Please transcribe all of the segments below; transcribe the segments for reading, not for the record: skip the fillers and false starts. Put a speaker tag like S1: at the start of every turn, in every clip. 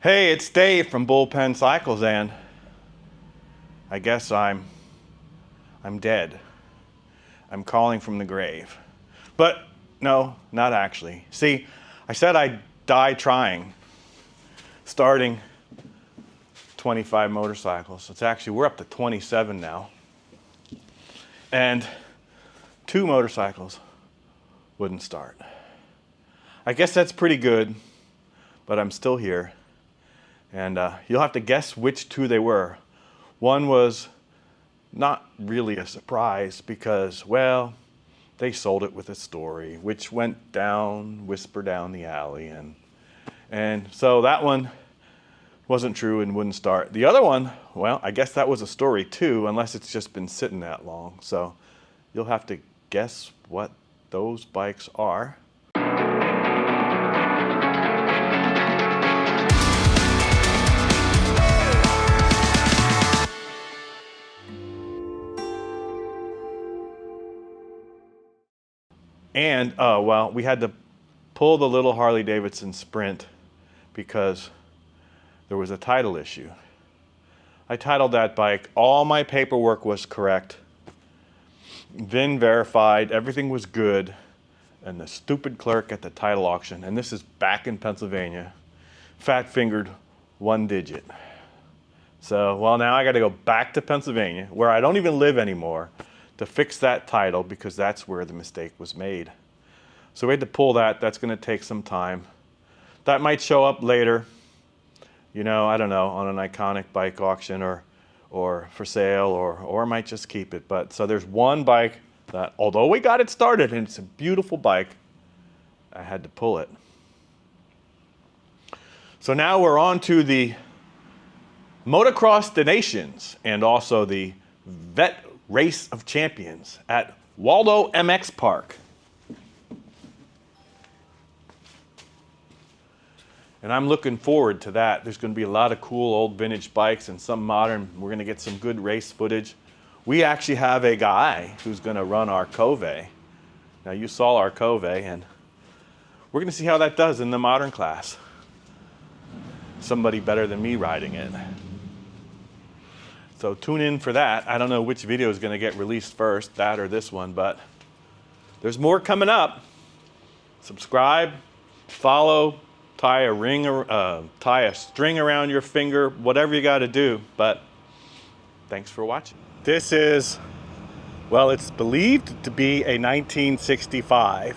S1: Hey, it's Dave from Bullpen Cycles, and I guess I'm dead. I'm calling from the grave. But no, not actually. See, I said I'd die trying, starting 25 motorcycles. It's actually, we're up to 27 now. And 2 motorcycles wouldn't start. I guess that's pretty good, but I'm still here. And you'll have to guess which 2 they were. One was not really a surprise because, well, they sold it with a story, which went down, whisper down the alley. And so that one wasn't true and wouldn't start. The other one, well, I guess that was a story too, unless it's just been sitting that long. So you'll have to guess what those bikes are. And, well, we had to pull the little Harley-Davidson Sprint because there was a title issue. I titled that bike, all my paperwork was correct, VIN verified, everything was good, and the stupid clerk at the title auction, and this is back in Pennsylvania, fat-fingered 1 digit. So, well, now I got to go back to Pennsylvania, where I don't even live anymore, to fix that title because that's where the mistake was made. So we had to pull that. That's going to take some time. That might show up later, you know, I don't know, on an iconic bike auction or for sale, or I might just keep it. But so there's one bike that, although we got it started and it's a beautiful bike, I had to pull it. So now we're on to the Motocross the Nations and also the Vet Race of Champions at Waldo MX Park. And I'm looking forward to that. There's going to be a lot of cool old vintage bikes and some modern. We're going to get some good race footage. We actually have a guy who's going to run our Kove. Now you saw our Kove, and we're going to see how that does in the modern class. Somebody better than me riding it. So tune in for that. I don't know which video is going to get released first, that or this one, but there's more coming up. Subscribe, follow, tie a string around your finger, whatever you got to do. But thanks for watching. This is, well, it's believed to be a 1965.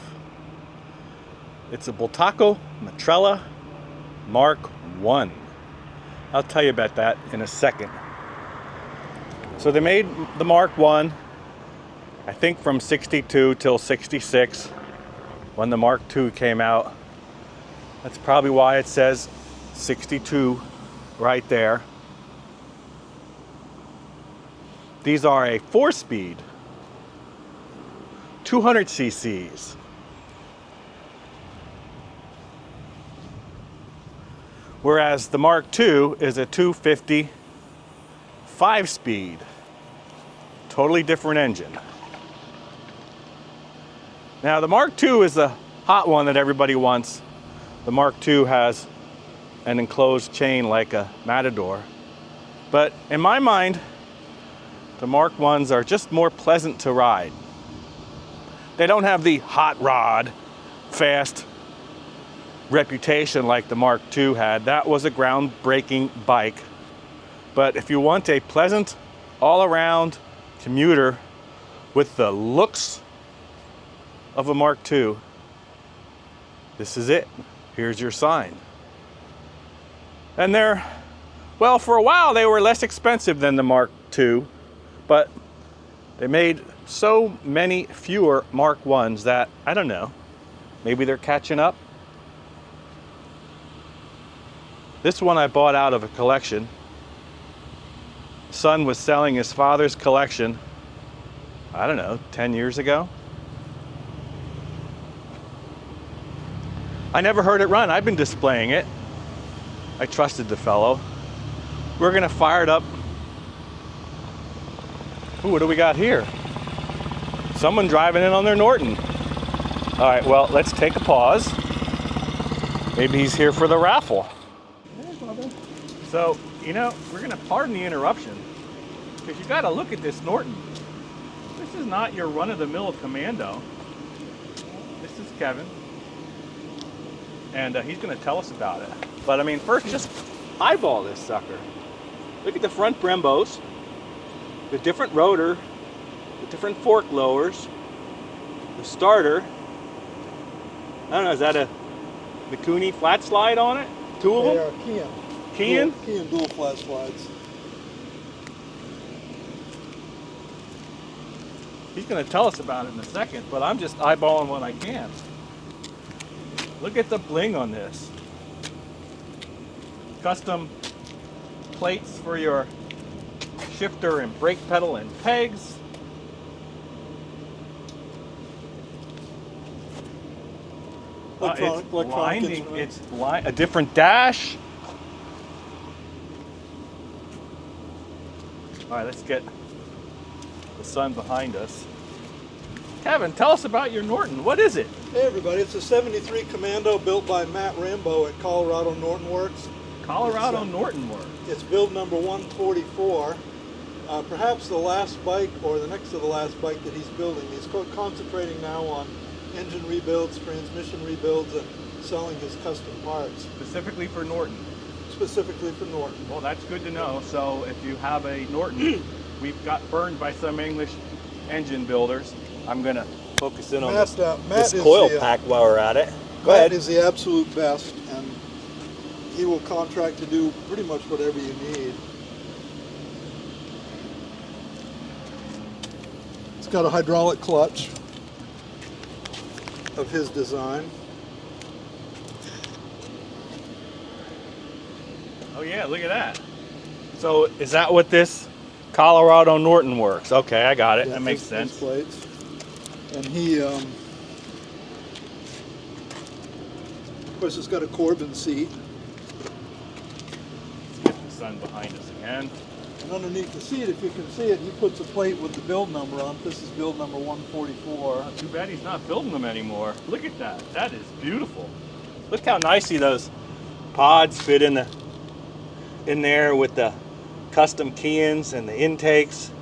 S1: It's a Bultaco Matador Mark I. I'll tell you about that in a second. So they made the Mark I think from 62 till 66 when the Mark II came out. That's probably why it says 62 right there. These are a 4-speed, 200 cc's. Whereas the Mark II is a 250 5-speed, totally different engine. Now the Mark II is the hot one that everybody wants. The Mark II has an enclosed chain like a Matador. But in my mind, the Mark I's are just more pleasant to ride. They don't have the hot rod, fast reputation like the Mark II had. That was a groundbreaking bike. But if you want a pleasant, all-around commuter with the looks of a Mark II, this is it. Here's your sign. And they're, well, for a while they were less expensive than the Mark II, but they made so many fewer Mark I's that, I don't know, maybe they're catching up. This one I bought out of a collection. Son was selling his father's collection, I don't know, 10 years ago. I never heard it run. I've been displaying it. I trusted the fellow. We're gonna fire it up. Ooh, what do we got here? Someone driving in on their Norton. All right, well, let's take a pause. Maybe he's here for the raffle.
S2: There's my Commando?
S1: So, you know, we're gonna pardon the interruption, because you gotta look at this Norton. This is not your run-of-the-mill Commando. This is Kevin, and he's gonna tell us about it. But I mean, first just eyeball this sucker. Look at the front Brembos, the different rotor, the different fork lowers, the starter. I don't know, is that a Mikuni flat slide on it? Two of them?
S2: They are Kian.
S1: Kian?
S2: Kian dual flat slides.
S1: He's going to tell us about it in a second, but I'm just eyeballing what I can. Look at the bling on this. Custom plates for your shifter and brake pedal and pegs.
S2: Electronic
S1: blinding.
S2: instruments.
S1: It's blind. A different dash. All right, let's get the sun behind us. Kevin, tell us about your Norton. What is it?
S2: Hey everybody, it's a 73 Commando built by Matt Rambo at Colorado Norton Works.
S1: Colorado Norton Works.
S2: It's build number 144. Perhaps the last bike or the next to the last bike that he's building. He's concentrating now on engine rebuilds, transmission rebuilds, and selling his custom parts.
S1: Specifically for Norton.
S2: Specifically for Norton.
S1: Well, that's good to know. So if you have a Norton, we've got burned by some English engine builders. I'm going to focus in on this coil pack while we're at it. Go ahead.
S2: Matt is the absolute best, and he will contract to do pretty much whatever you need. It's got a hydraulic clutch of his design.
S1: Oh yeah, look at that. So is that what this Colorado Norton Works? Okay, I got it.
S2: Yeah,
S1: that makes
S2: his
S1: sense.
S2: Plates. And he, of course, it's got a Corbin seat.
S1: Let's get the sun behind us again.
S2: And underneath the seat, if you can see it, he puts a plate with the build number on. This is build number 144.
S1: Too bad he's not building them anymore. Look at that. That is beautiful. Look how nicely those pods fit in there with the custom Kians and the intakes.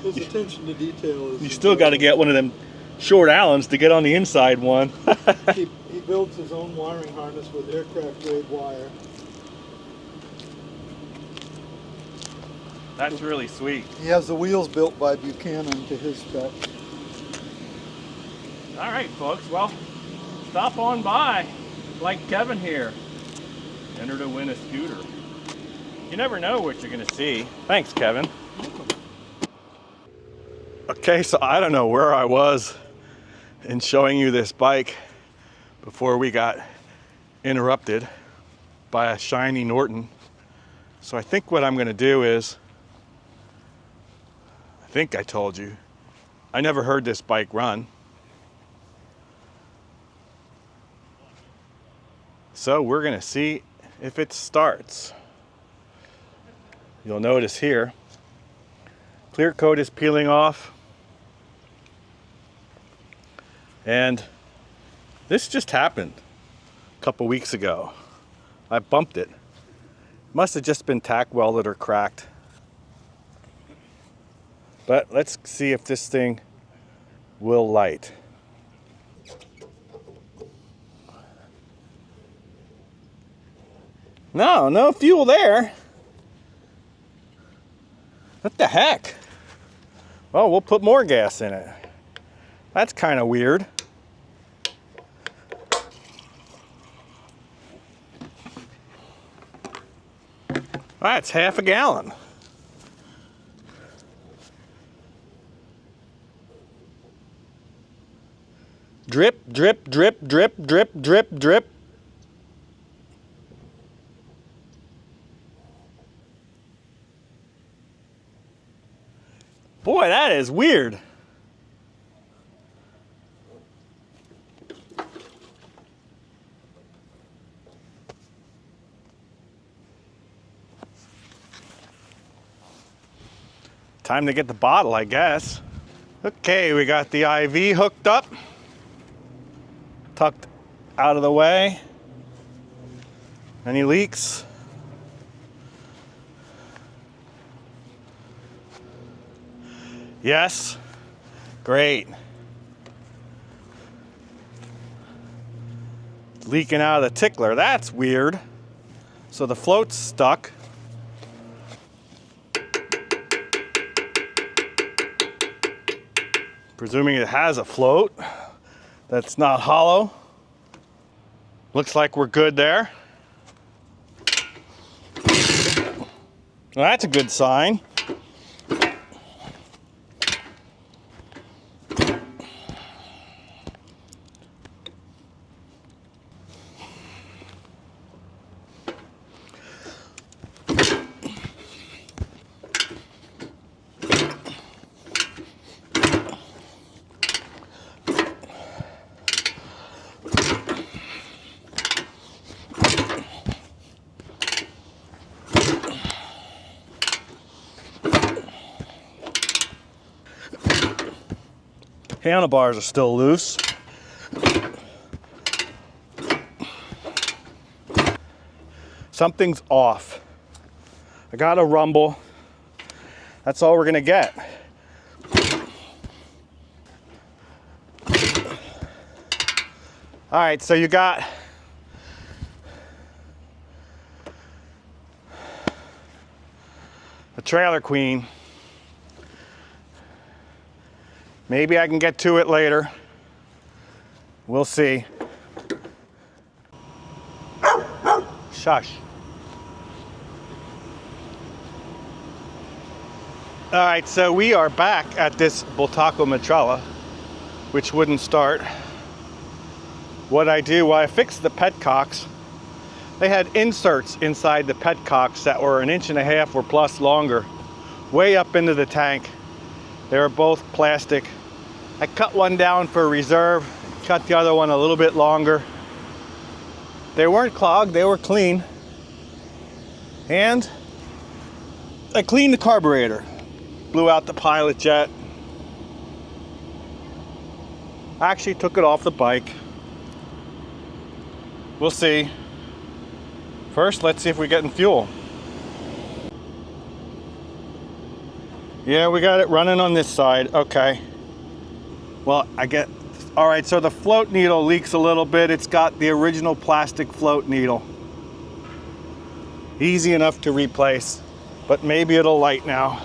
S2: His attention to detail is...
S1: You still got to get one of them short Allens to get on the inside one.
S2: he builds his own wiring harness with aircraft grade wire.
S1: That's really sweet.
S2: He has the wheels built by Buchanan to his spec.
S1: All right, folks. Well, stop on by, like Kevin here. Enter to win a scooter. You never know what you're going to see. Thanks, Kevin. Okay, so I don't know where I was in showing you this bike before we got interrupted by a shiny Norton. So I think what I'm going to do is, I think I told you, I never heard this bike run. So we're going to see if it starts. You'll notice here, clear coat is peeling off. And this just happened a couple weeks ago. I bumped it. Must have just been tack welded or cracked. But let's see if this thing will light. No fuel there. What the heck? Well, we'll put more gas in it. That's kind of weird. That's half a gallon. Drip, drip, drip, drip, drip, drip, drip. Boy, that is weird. Time to get the bottle, I guess. Okay, we got the IV hooked up, tucked out of the way. Any leaks? Yes. Great. Leaking out of the tickler. That's weird. So the float's stuck. Presuming it has a float that's not hollow. Looks like we're good there. Well, that's a good sign. Handlebars are still loose. Something's off. I got a rumble. That's all we're gonna get. All right, so you got a trailer queen. Maybe I can get to it later. We'll see. Shush. All right, so we are back at this Bultaco Matador, which wouldn't start. What I do, well, I fixed the petcocks. They had inserts inside the petcocks that were 1.5 inches or plus longer, way up into the tank. They were both plastic. I cut one down for reserve, cut the other one a little bit longer. They weren't clogged, they were clean. And I cleaned the carburetor, blew out the pilot jet. I actually took it off the bike. We'll see. First, let's see if we're getting fuel. Yeah, we got it running on this side, okay. Well, all right, so the float needle leaks a little bit. It's got the original plastic float needle. Easy enough to replace, but maybe it'll light now.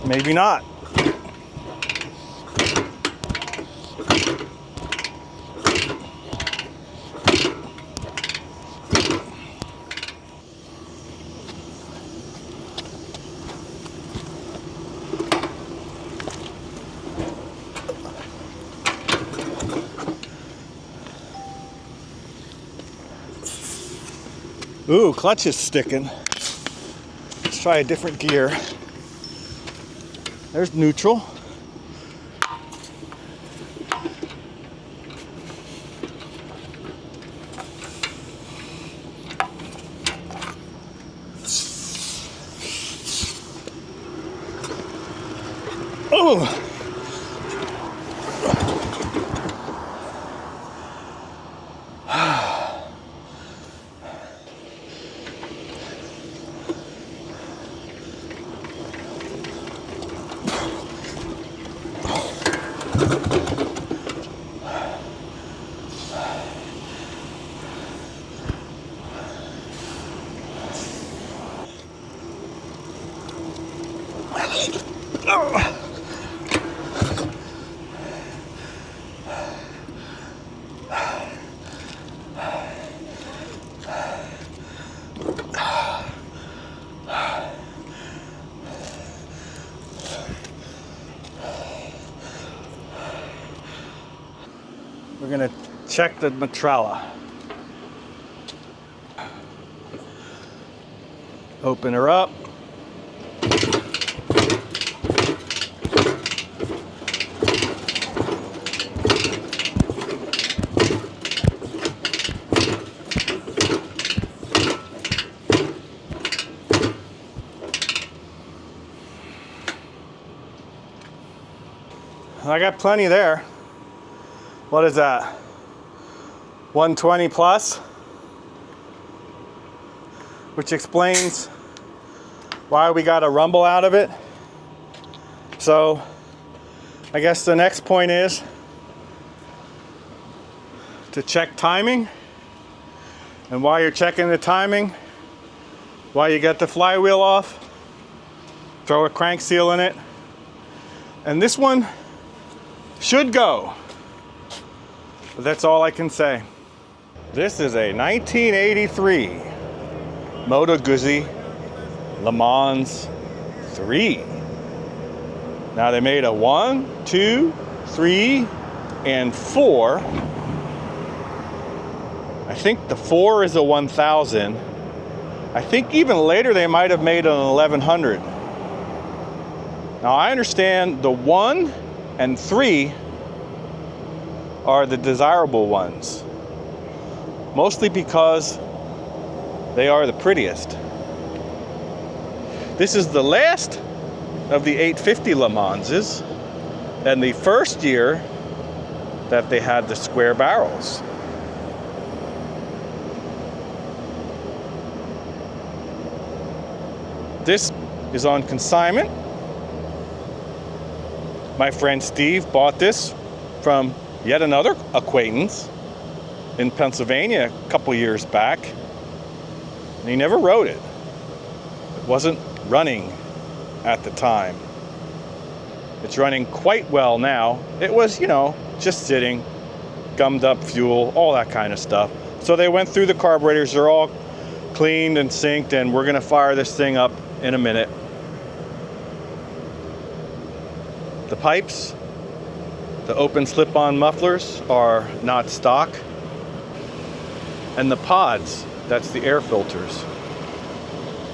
S1: Maybe not. Ooh, clutch is sticking. Let's try a different gear. There's neutral. Oh! We're gonna check the Matador. Open her up. I got plenty there. What is that? 120 plus? which explains why we got a rumble out of it. So I guess the next point is to check timing. And while you're checking the timing, while you get the flywheel off, throw a crank seal in it. And this one should go. But that's all I can say. This is a 1983 Moto Guzzi Le Mans 3. Now they made a 1, 2, 3, and 4. I think the 4 is a 1000. I think even later they might have made an 1100. Now I understand the 1 and 3 are the desirable ones. Mostly because they are the prettiest. This is the last of the 850 Le Manses, and the first year that they had the square barrels. This is on consignment. My friend Steve bought this from yet another acquaintance in Pennsylvania a couple years back, and he never rode it. It wasn't running at the time. It's running quite well now. It was, you know, just sitting, gummed up fuel, all that kind of stuff. So they went through the carburetors. They're all cleaned and synced, and we're gonna fire this thing up in a minute. The pipes, the open slip-on mufflers are not stock. And the pods, that's the air filters,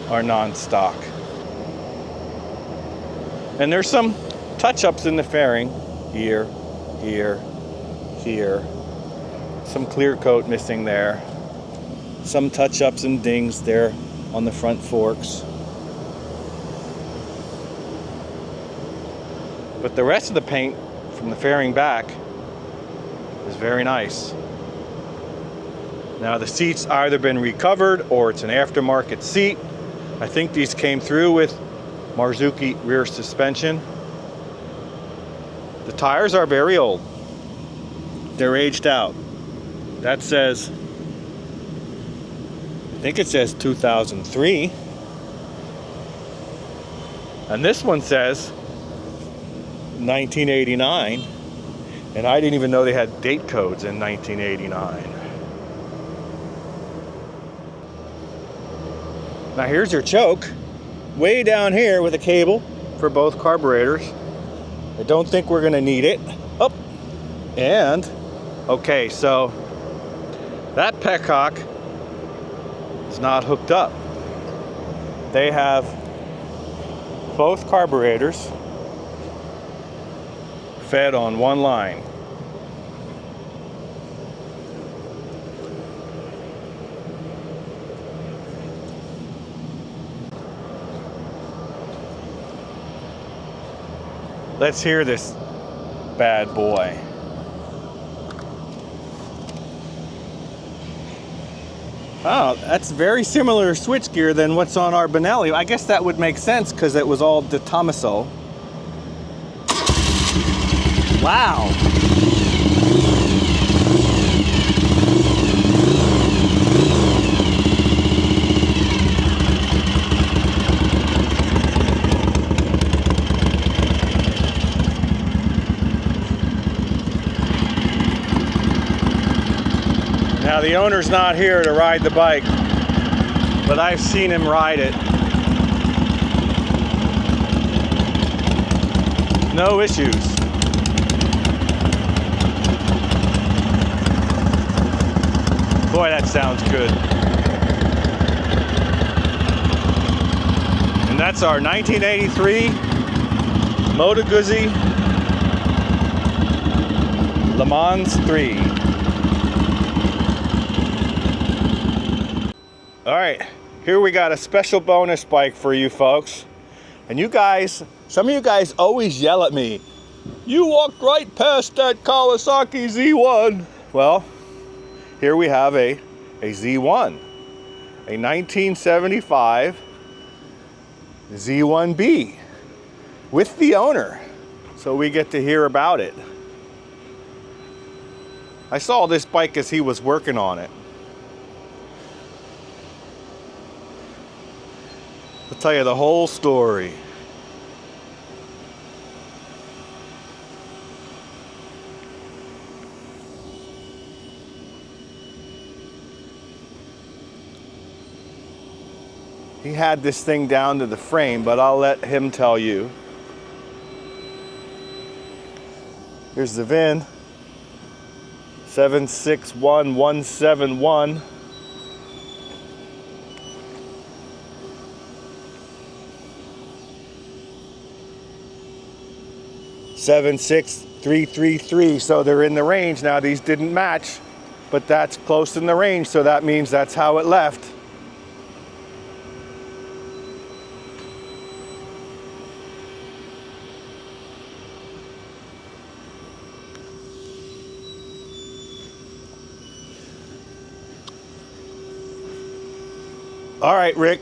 S1: are non-stock. And there's some touch-ups in the fairing, here, here, here. Some clear coat missing there. Some touch-ups and dings there on the front forks. But the rest of the paint from the fairing back is very nice. Now the seat's either been recovered or it's an aftermarket seat. I think these came through with Marzocchi rear suspension. The tires are very old. They're aged out. That says, I think it says 2003. And this one says 1989. And I didn't even know they had date codes in 1989. Now here's your choke, way down here with a cable for both carburetors. I don't think we're gonna need it. Oh, and, okay, so that petcock is not hooked up. They have both carburetors fed on one line. Let's hear this bad boy. Oh, that's very similar switchgear than what's on our Benelli. I guess that would make sense because it was all de Tomaso. Wow. Now the owner's not here to ride the bike, but I've seen him ride it. No issues. Boy, that sounds good. And that's our 1983 Moto Guzzi Le Mans 3. All right, here we got a special bonus bike for you folks. And you guys, some of you guys always yell at me, you walked right past that Kawasaki Z1. Well, here we have a Z1. a 1975 Z1B with the owner. So we get to hear about it. I saw this bike as he was working on it. I'll tell you the whole story. He had this thing down to the frame, but I'll let him tell you. Here's the VIN. 761171. 76333. So they're in the range. Now these didn't match, but that's close in the range, so that means that's how it left. All right, Rick,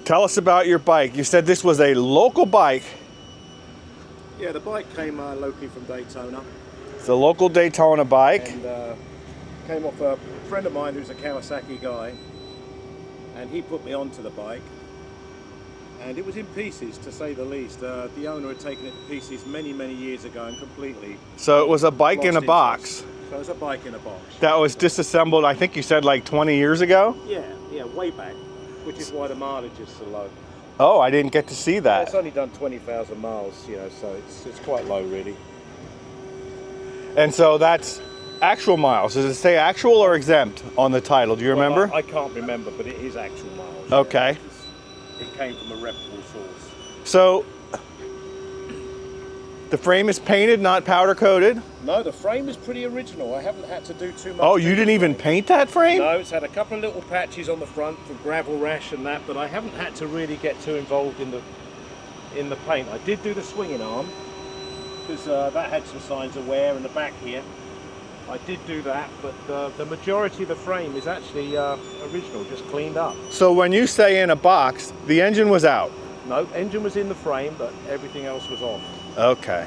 S1: tell us about your bike. You said this was a local bike.
S3: Yeah, the bike came locally from Daytona.
S1: It's a local Daytona bike.
S3: And came off a friend of mine who's a Kawasaki guy. And he put me onto the bike. And it was in pieces, to say the least. The owner had taken it to pieces many, many years ago and completely.
S1: So it was a bike in a
S3: lost
S1: box.
S3: interest. So it was a bike in a box.
S1: That was disassembled, I think you said like 20 years ago?
S3: Yeah, way back. Which is why the mileage is so low.
S1: Oh, I didn't get to see that.
S3: It's only done 20,000 miles, you know, so it's quite low, really.
S1: And so that's actual miles. Does it say actual or exempt on the title? Do you remember?
S3: Well, I can't remember, but it is actual miles.
S1: Okay.
S3: It came from a reputable source.
S1: So the frame is painted, not powder coated?
S3: No, the frame is pretty original. I haven't had to do too much.
S1: Oh, you didn't even paint that frame?
S3: No, it's had a couple of little patches on the front for gravel rash and that, but I haven't had to really get too involved in the paint. I did do the swinging arm because that had some signs of wear in the back here. I did do that, but the majority of the frame is actually original, just cleaned up.
S1: So when you say in a box, the engine was out?
S3: No, engine was in the frame, but everything else was off.
S1: Okay.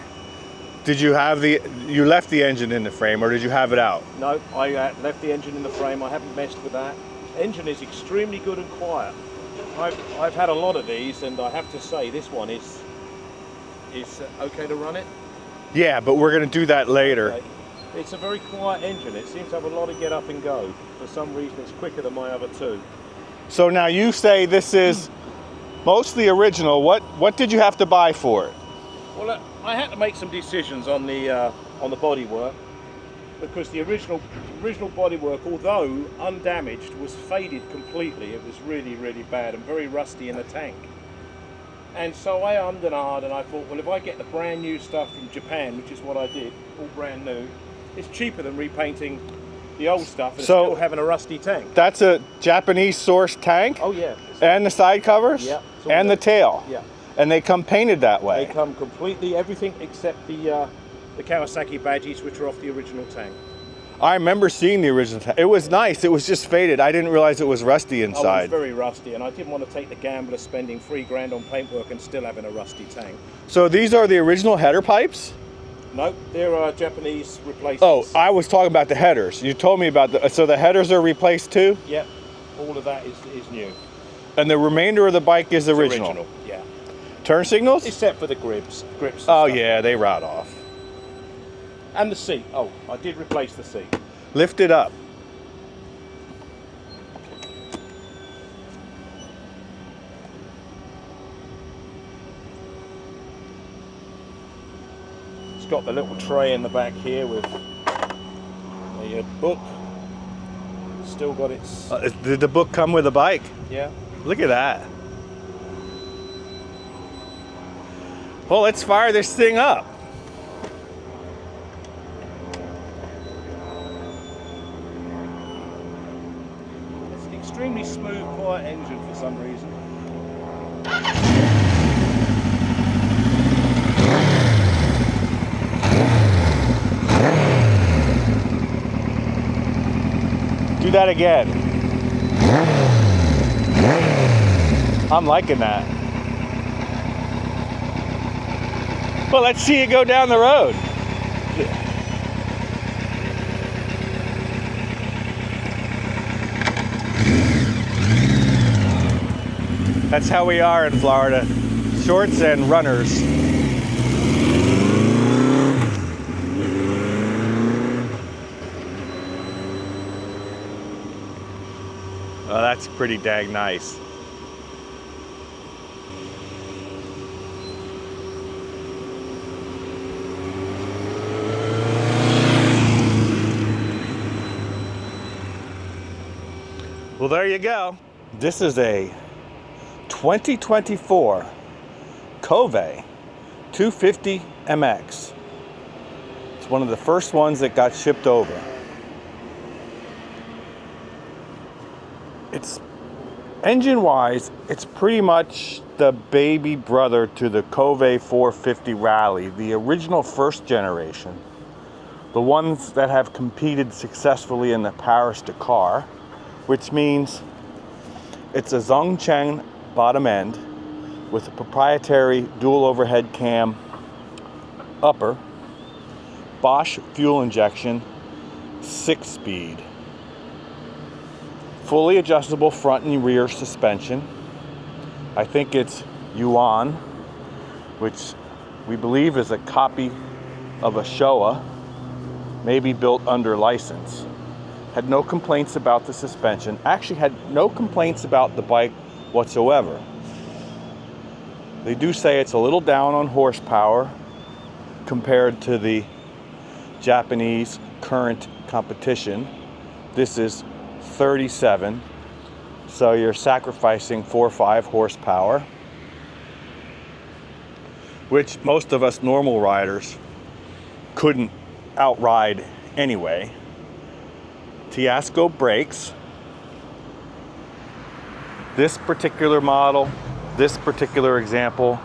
S1: Did you have you left the engine in the frame, or did you have it out?
S3: No, I left the engine in the frame. I haven't messed with that. Engine is extremely good and quiet. I've had a lot of these, and I have to say this one is okay to run it.
S1: Yeah, but we're going to do that later.
S3: Okay. It's a very quiet engine. It seems to have a lot of get up and go. For some reason, it's quicker than my other two.
S1: So now you say this is mostly original. What did you have to buy for it?
S3: Well, I had to make some decisions on the bodywork because the original bodywork, although undamaged, was faded completely. It was really, really bad and very rusty in the tank. And so I ummed and ahed, and I thought, well, if I get the brand new stuff from Japan, which is what I did, all brand new, it's cheaper than repainting the old stuff and still having a rusty tank.
S1: That's a Japanese source tank?
S3: Oh yeah.
S1: And the side covers?
S3: Yeah.
S1: And the tail?
S3: Yeah.
S1: And they come painted that way?
S3: They come completely, everything except the Kawasaki badges, which are off the original tank.
S1: I remember seeing the original tank. It was nice. It was just faded. I didn't realize it was rusty inside.
S3: Oh, it was very rusty, and I didn't want to take the gamble of spending $3,000 on paintwork and still having a rusty tank.
S1: So these are the original header pipes?
S3: No, they're Japanese replacements.
S1: Oh, I was talking about the headers. You told me about so the headers are replaced too?
S3: Yep, all of that is new.
S1: And the remainder of the bike is original?
S3: Yeah.
S1: Turn signals?
S3: Except for the grips.
S1: Oh yeah, they rot off.
S3: And the seat. Oh, I did replace the seat.
S1: Lift it up.
S3: It's got the little tray in the back here with a book. Still got its...
S1: Did the book come with the bike?
S3: Yeah.
S1: Look at that. Well, let's fire this thing up.
S3: It's an extremely smooth, quiet engine for some reason.
S1: Do that again. I'm liking that. Well, let's see you go down the road. That's how we are in Florida. Shorts and runners. Oh, that's pretty dang nice. Well, there you go. This is a 2024 Kove 250 MX. It's one of the first ones that got shipped over. It's engine-wise, it's pretty much the baby brother to the Kove 450 Rally, the original first generation, the ones that have competed successfully in the Paris-Dakar, which means it's a Zhongcheng bottom end with a proprietary dual overhead cam upper, Bosch fuel injection, 6-speed. Fully adjustable front and rear suspension. I think it's Yuan, which we believe is a copy of a Showa, maybe built under license. Had no complaints about the suspension. Actually had no complaints about the bike whatsoever. They do say it's a little down on horsepower compared to the Japanese current competition. This is 37, so you're sacrificing 4 or 5 horsepower, which most of us normal riders couldn't outride anyway. Fiasco brakes. This particular model, this particular example,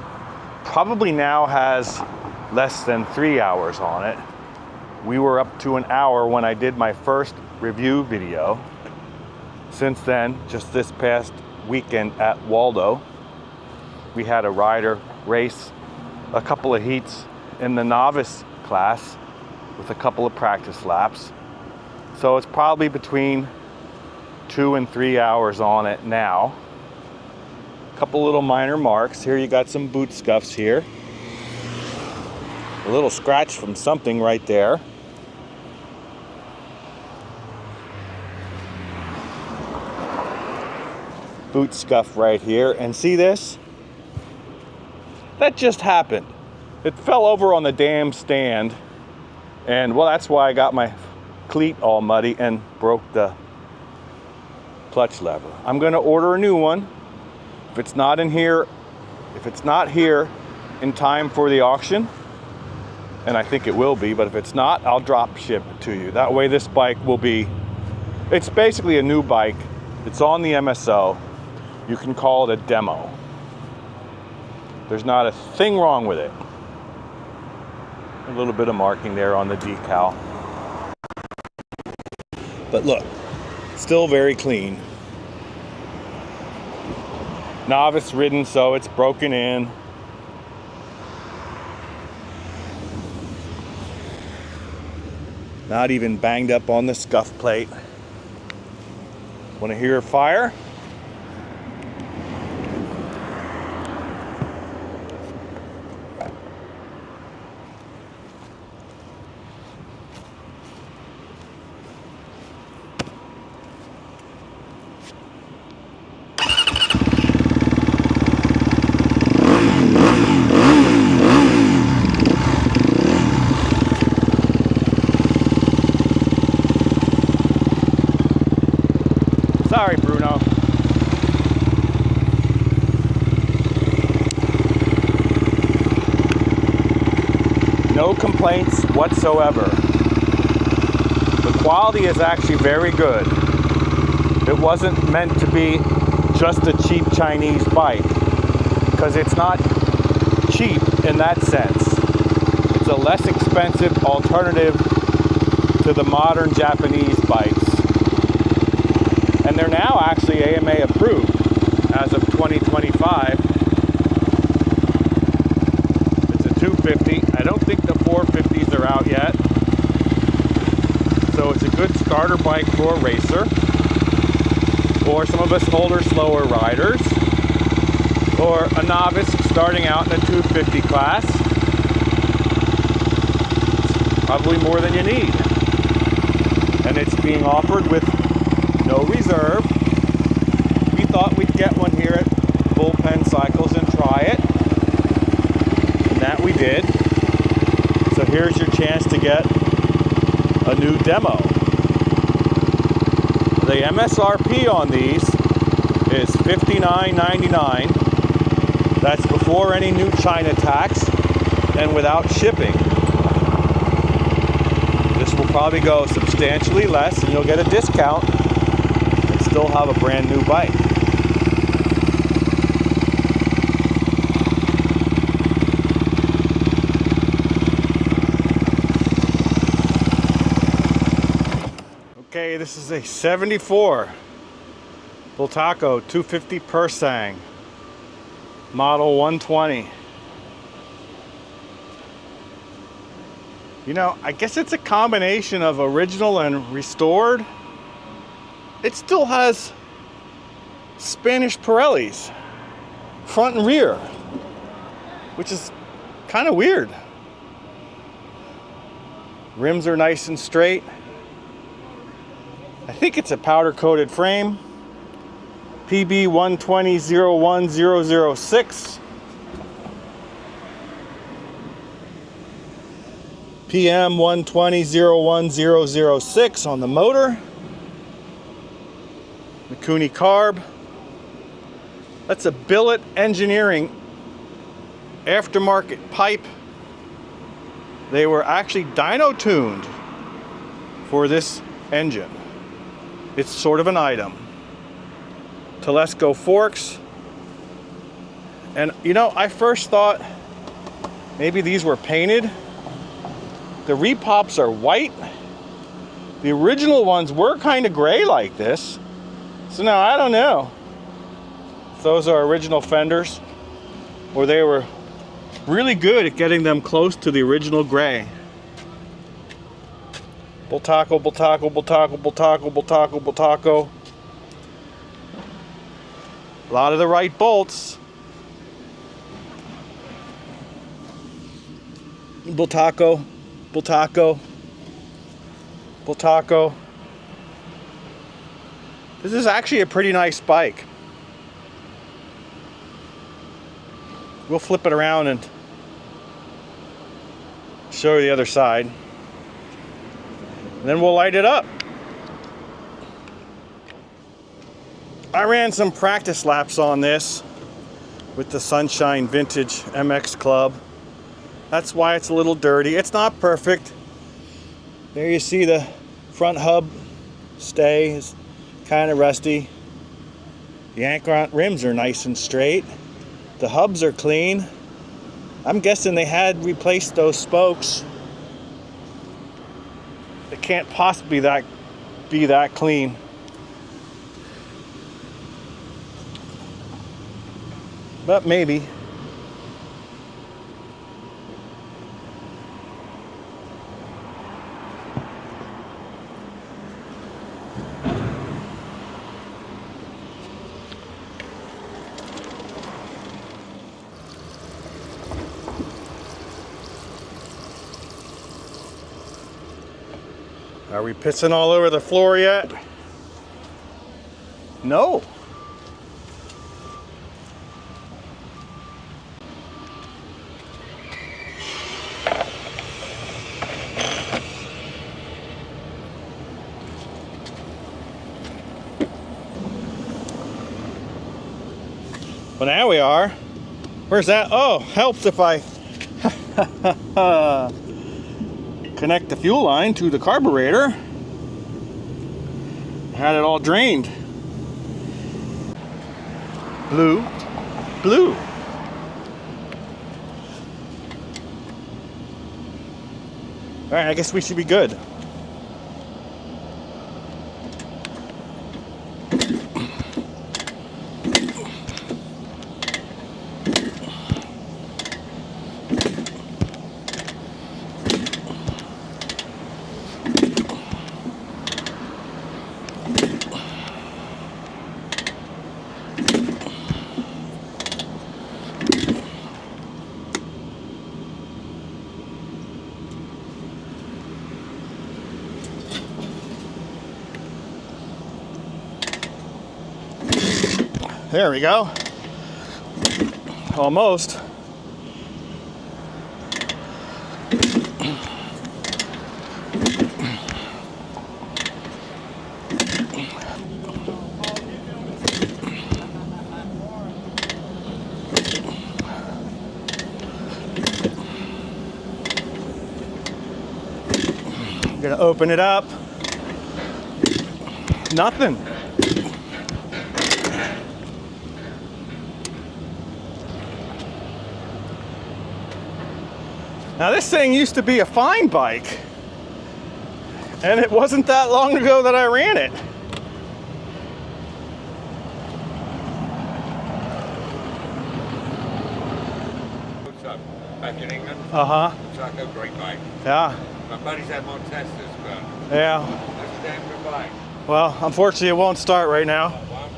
S1: probably now has less than 3 hours on it. We were up to an hour when I did my first review video. Since then, just this past weekend at Waldo, we had a rider race a couple of heats in the novice class with a couple of practice laps. So it's probably between 2 and 3 hours on it now. A couple little minor marks. Here you got some boot scuffs here. A little scratch from something right there. Boot scuff right here. And see this? That just happened. It fell over on the damn stand. And well, that's why I got my cleat all muddy and broke the clutch lever. I'm gonna order a new one. If it's not here in time for the auction, and I think it will be, but if it's not, I'll drop ship it to you. That way this bike will be, it's basically a new bike. It's on the MSO. You can call it a demo. There's not a thing wrong with it. A little bit of marking there on the decal. But look, still very clean. Novice ridden, so it's broken in. Not even banged up on the scuff plate. Want to hear a fire? Sorry, Bruno. No complaints whatsoever. The quality is actually very good. It wasn't meant to be just a cheap Chinese bike, because it's not cheap in that sense. It's a less expensive alternative to the modern Japanese bikes. And they're now actually AMA approved. as of 2025. It's a 250. I don't think the 450s are out yet. So it's a good starter bike for a racer, or some of us older, slower riders, or a novice starting out in a 250 class. It's probably more than you need. And it's being offered with no reserve. We thought we'd get one here at Bullpen Cycles and try it. And that we did. So here's your chance to get a new demo. The MSRP on these is $59.99. That's before any new China tax and without shipping. This will probably go substantially less and you'll get a discount and still have a brand new bike. Okay, this is a 74 Bultaco 250 Pursang, model 120. You know, I guess it's a combination of original and restored. It still has Spanish Pirellis, front and rear, which is kind of weird. Rims are nice and straight. I think it's a powder coated frame. PB 120-01006. PM 120-01006 on the motor. Mikuni carb. That's a billet engineering aftermarket pipe. They were actually dyno tuned for this engine. It's sort of an item. Telesco forks. And you know, I first thought maybe these were painted. The repops are white. The original ones were kind of gray like this. So now I don't know if those are original fenders or they were really good at getting them close to the original gray. Bultaco, Bultaco, Bultaco, Bultaco, Bultaco, Bultaco. A lot of the right bolts. Bultaco, Bultaco, Bultaco. This is actually a pretty nice bike. We'll flip it around and show you the other side. And then we'll light it up. I ran some practice laps on this with the Sunshine Vintage MX Club. That's why it's a little dirty. It's not perfect. There you see the front hub stay is kind of rusty. The anchor rims are nice and straight. The hubs are clean. I'm guessing they had replaced those spokes. It can't possibly be that clean. But maybe. Are we pissing all over the floor yet? No. Well, now we are. Where's that? Oh, helps if I connect the fuel line to the carburetor. Had it all drained. Blue, blue. All right, I guess we should be good. There we go. Almost. I'm gonna open it up. Nothing. Now this thing used to be a fine bike, and it wasn't that long ago that I ran it.
S4: What's up? Back in England?
S1: Uh-huh.
S4: Bultaco, great bike.
S1: Yeah.
S4: My buddies had more testers, but
S1: Yeah.
S4: that's a damn good bike.
S1: Well, unfortunately it won't start right now.
S4: Wow.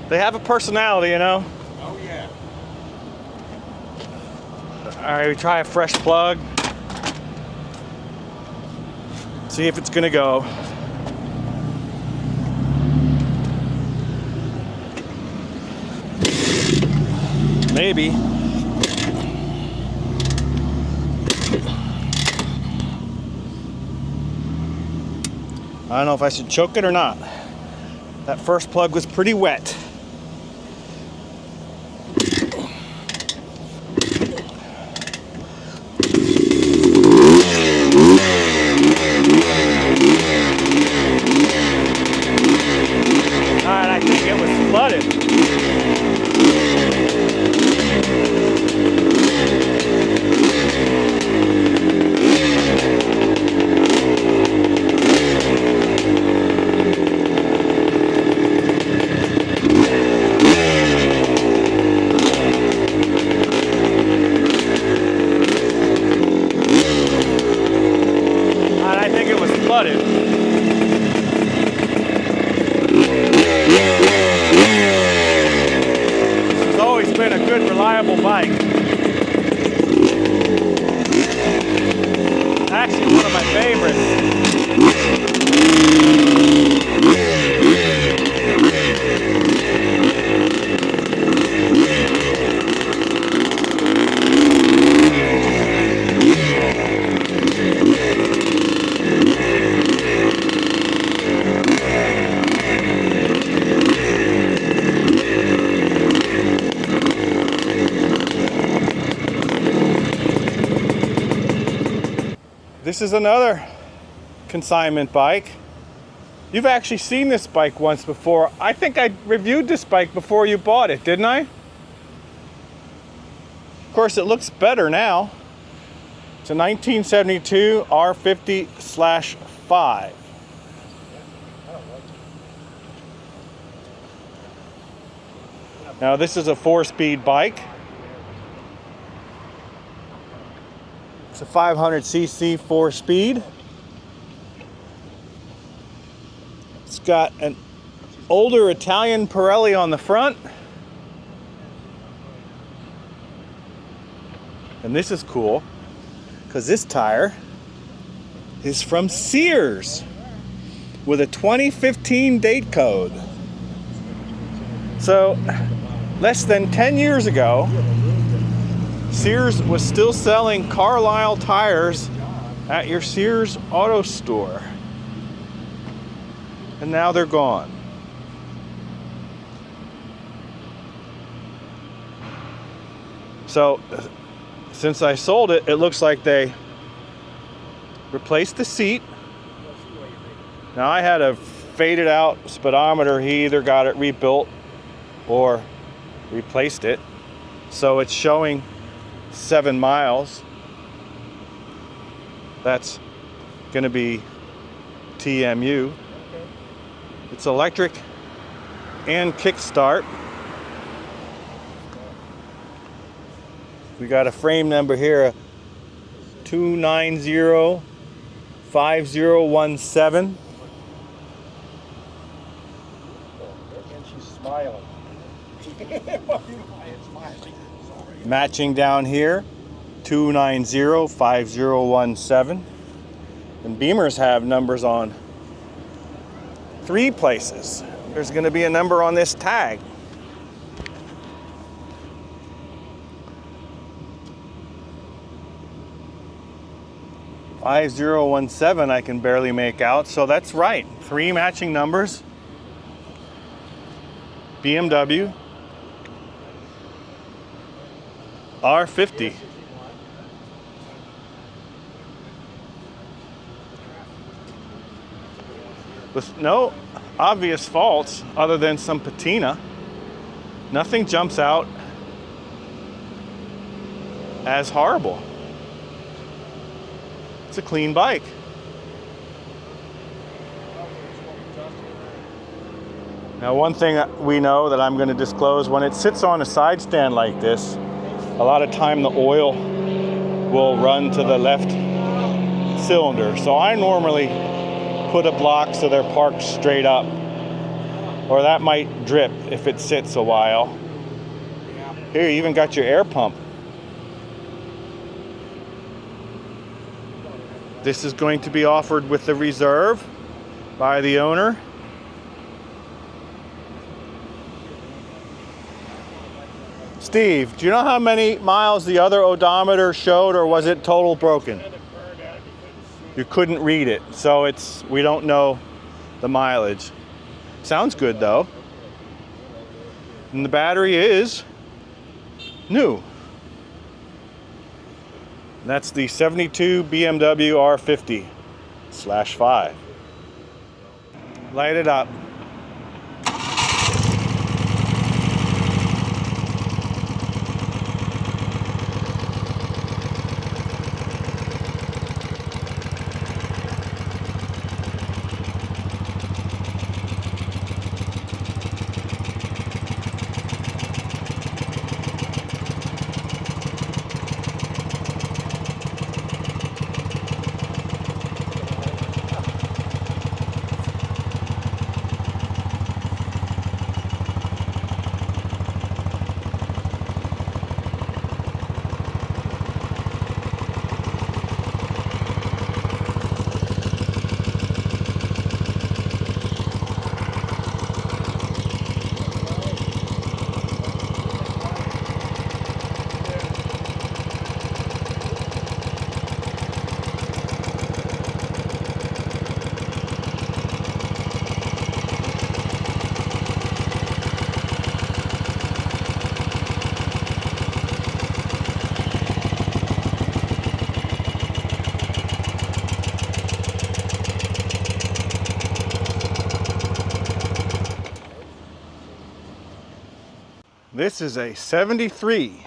S1: They have a personality, you know.
S4: Oh yeah.
S1: All right, we try a fresh plug. See if it's gonna go. Maybe. I don't know if I should choke it or not. That first plug was pretty wet. Alright, I think it was flooded. Been a good, reliable bike. Actually, one of my favorites. This is another consignment bike. You've actually seen this bike once before. I think I reviewed this bike before you bought it, didn't I? Of course, it looks better now. It's a 1972 R50/5. Now this is a 4-speed bike. It's a 500cc 4-speed. It's got an older Italian Pirelli on the front. And this is cool because this tire is from Sears with a 2015 date code. So less than 10 years ago, Sears was still selling Carlisle tires at your Sears auto store. And now they're gone. So, since I sold it, it looks like they replaced the seat. Now I had a faded out speedometer. He either got it rebuilt or replaced it. So it's showing 7 miles. That's going to be TMU. It's electric and kickstart. We got a frame number here, 2905017.
S3: And she's smiling.
S1: Matching down here, 2905017. And Beamers have numbers on 3 places. There's going to be a number on this tag. "5017" I can barely make out, so that's right. 3 matching numbers. BMW R50. With no obvious faults other than some patina. Nothing jumps out as horrible. It's a clean bike. Now, one thing we know that I'm going to disclose, when it sits on a side stand like this, a lot of time the oil will run to the left cylinder. So I normally put a block so they're parked straight up, or that might drip if it sits a while. Here, you even got your air pump. This is going to be offered with the reserve by the owner. Steve, do you know how many miles the other odometer showed, or was it total broken? You couldn't read it, so we don't know the mileage. Sounds good though. And the battery is new. And that's the 72 BMW R50/5. Light it up. This is a 73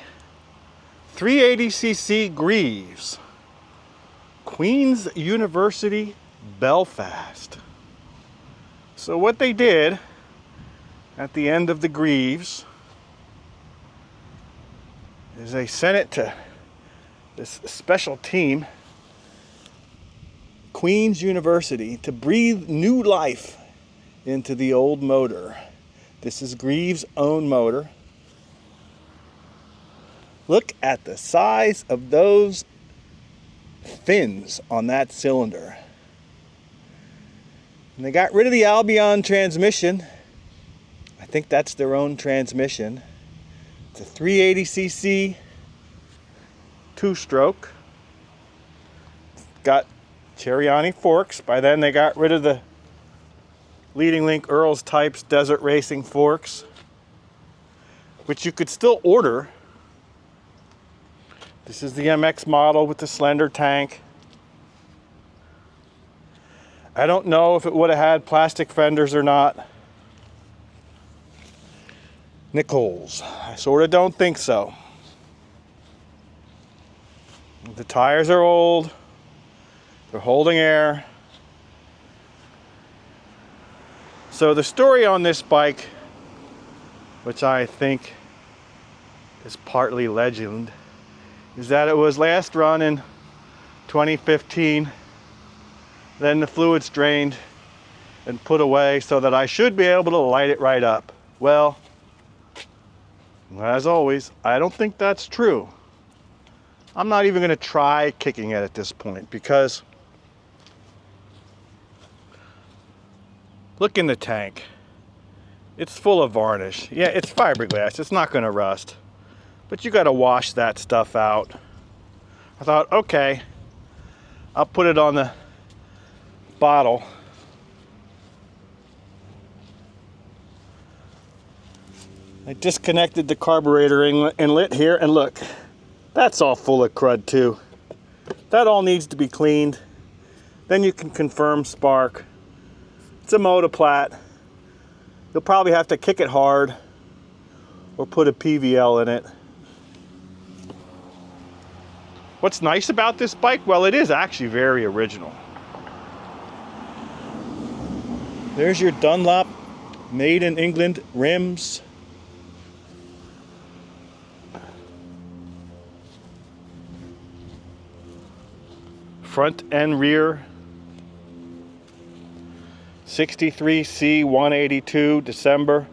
S1: 380cc Greeves, Queen's University, Belfast. So what they did at the end of the Greeves is they sent it to this special team, Queen's University, to breathe new life into the old motor. This is Greaves' own motor. Look at the size of those fins on that cylinder. And they got rid of the Albion transmission. I think that's their own transmission. It's a 380cc 2-stroke. Got Cheriani forks. By then they got rid of the Leading Link Earls Types Desert Racing forks, which you could still order. This is the MX model with the slender tank. I don't know if it would have had plastic fenders or not. Nickels. I sort of don't think so. The tires are old. They're holding air. So the story on this bike, which I think is partly legend, is that it was last run in 2015. Then the fluids drained and put away so that I should be able to light it right up. Well, as always, I don't think that's true. I'm not even going to try kicking it at this point because Look in the tank. It's full of varnish. Yeah, it's fiberglass. It's not going to rust. But you got to wash that stuff out. I thought, okay, I'll put it on the bottle. I disconnected the carburetor inlet here, and look, that's all full of crud too. That all needs to be cleaned. Then you can confirm spark. It's a Moto plat. You'll probably have to kick it hard or put a PVL in it. What's nice about this bike? Well, it is actually very original. There's your Dunlop made in England rims. Front and rear. 63C182, December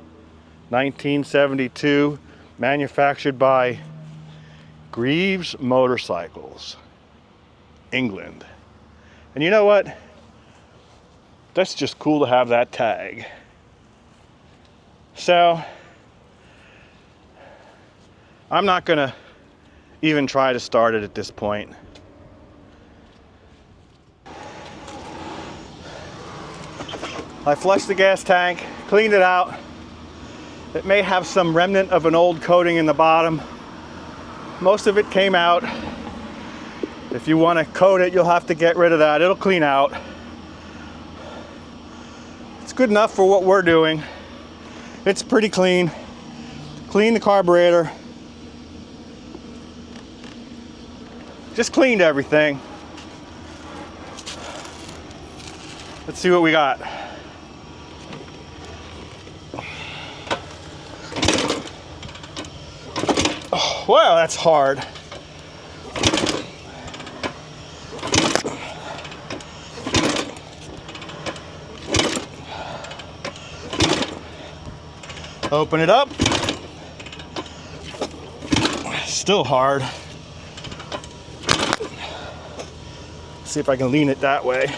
S1: 1972. Manufactured by Greeves Motorcycles, England. And you know what? That's just cool to have that tag. So, I'm not gonna even try to start it at this point. I flushed the gas tank, cleaned it out. It may have some remnant of an old coating in the bottom. Most of it came out. If you want to coat it, you'll have to get rid of that. It'll clean out. It's good enough for what we're doing. It's pretty clean. Clean the carburetor. Just cleaned everything. Let's see what we got. Oh, wow, that's hard. Open it up. Still hard. See if I can lean it that way.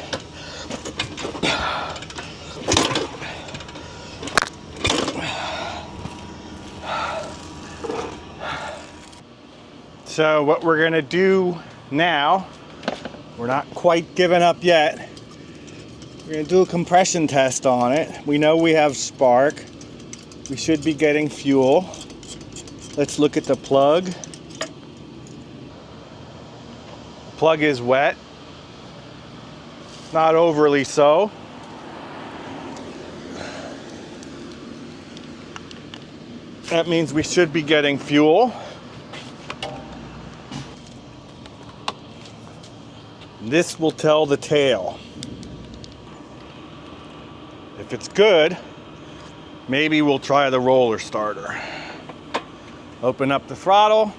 S1: So what we're gonna do now, we're not quite giving up yet. We're gonna do a compression test on it. We know we have spark. We should be getting fuel. Let's look at the plug. The plug is wet. Not overly so. That means we should be getting fuel. This will tell the tale. If it's good, maybe we'll try the roller starter. Open up the throttle.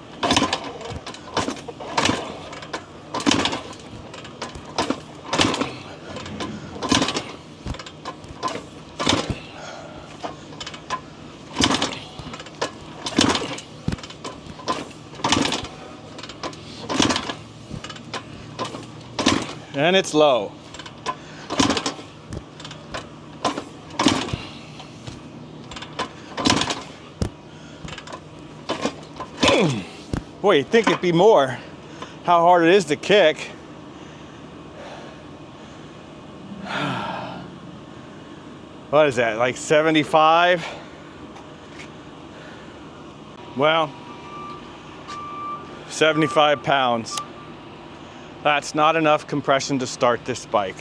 S1: And it's low. Boy, you'd think it'd be more. How hard it is to kick. What is that, like 75? Well, 75 pounds. That's not enough compression to start this bike.